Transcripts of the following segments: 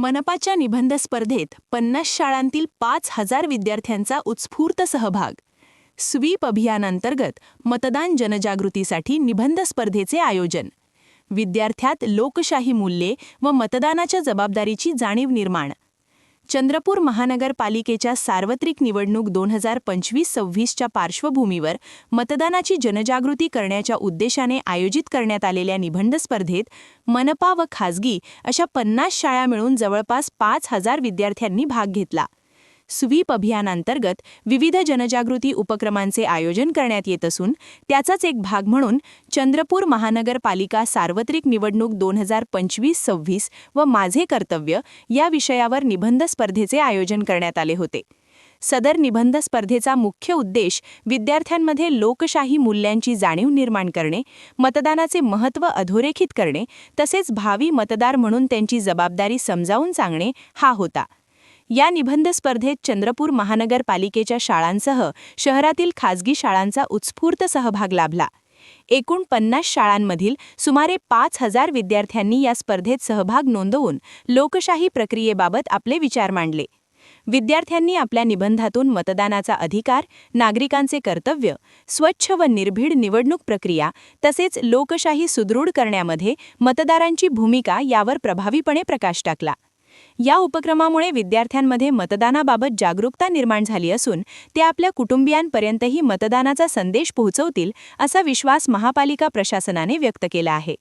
मनपाच्या निबंध स्पर्धेत 50 शाळांतील 5,000 विद्यार्थ्यांचा उत्स्फूर्त सहभाग. स्वीप अभियानांतर्गत मतदान जनजागृतीसाठी निबंध स्पर्धेचे आयोजन. विद्यार्थ्यात लोकशाही मूल्ये व मतदानाच्या जबाबदारीची जाणीव निर्माण. चंद्रपूर महानगरपालिकेच्या सार्वत्रिक निवडणूक 2025-26च्या पार्श्वभूमीवर मतदानाची जनजागृती करण्याच्या उद्देशाने आयोजित करण्यात आलेल्या निबंध स्पर्धेत मनपा व खासगी अशा 50 शाळा मिळून जवळपास 5,000 विद्यार्थ्यांनी भाग घेतला. स्वीप अभियानांतर्गत विविध जनजागृती उपक्रमांचे आयोजन करण्यात येत असून त्याचाच एक भाग म्हणून चंद्रपूर महानगरपालिका सार्वत्रिक निवडणूक 2025-26 व माझे कर्तव्य या विषयावर निबंध स्पर्धेचे आयोजन करण्यात आले होते. सदर निबंध स्पर्धेचा मुख्य उद्देश विद्यार्थ्यांमध्ये लोकशाही मूल्यांची जाणीव निर्माण करणे, मतदानाचे महत्त्व अधोरेखित करणे तसेच भावी मतदार म्हणून त्यांची जबाबदारी समजावून सांगणे हा होता. या निबंध स्पर्धेत चंद्रपूर महानगरपालिकेच्या शाळांसह शहरातील खासगी शाळांचा उत्स्फूर्त सहभाग लाभला. एकूण 50 शाळांमधील सुमारे 5,000 विद्यार्थ्यांनी या स्पर्धेत सहभाग नोंदवून लोकशाही प्रक्रियेबाबत आपले विचार मांडले. विद्यार्थ्यांनी आपल्या निबंधातून मतदानाचा अधिकार, नागरिकांचे कर्तव्य, स्वच्छ व निर्भीड निवडणूक प्रक्रिया तसेच लोकशाही सुदृढ करण्यामध्ये मतदारांची भूमिका यावर प्रभावीपणे प्रकाश टाकला. या उपक्रमामुळे विद्यार्थ्यांमध्ये मतदानाबाबत जागरूकता निर्माण झाली असून ते आपल्या कुटुंबियांपर्यंतही मतदानाचा संदेश पोहोचवतील असा विश्वास महापालिका प्रशासनाने व्यक्त केला आहे.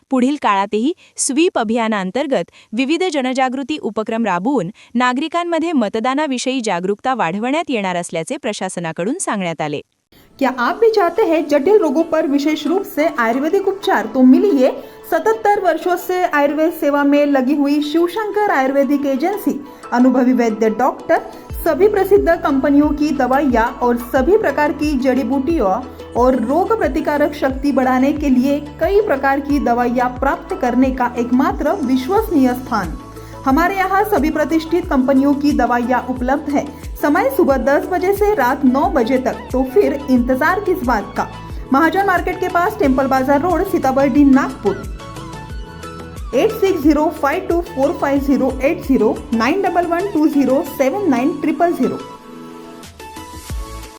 पुढील काळातही स्वीप अभियानांतर्गत विविध जनजागृती उपक्रम राबवून नागरिकांमध्ये मतदानाविषयी जागरूकता वाढवण्यात येणार असल्याचे प्रशासनाकडून सांगण्यात आले. क्या आप भी चाहते हैं जटिल रोगों पर विशेष रूप से आयुर्वेदिक उपचार? तो मिलिए 77 वर्षों से आयुर्वेद सेवा में लगी हुई शिवशंकर आयुर्वेदिक एजेंसी, अनुभवी वैद्य डॉक्टर, सभी प्रसिद्ध कंपनियों की दवाइयाँ और सभी प्रकार की जड़ी बूटियों और रोग प्रतिकारक शक्ति बढ़ाने के लिए कई प्रकार की दवाइयाँ प्राप्त करने का एकमात्र विश्वसनीय स्थान. हमारे यहाँ सभी प्रतिष्ठित कंपनियों की दवाइयाँ उपलब्ध है. समय सुबह 10 बजे से रात 9 बजे तक. तो फिर इंतजार किस बात का? महाजन मार्केट के पास टेम्पल बाजार रोड, सीताबर्डी, नागपुर. 8605245080 9112079000.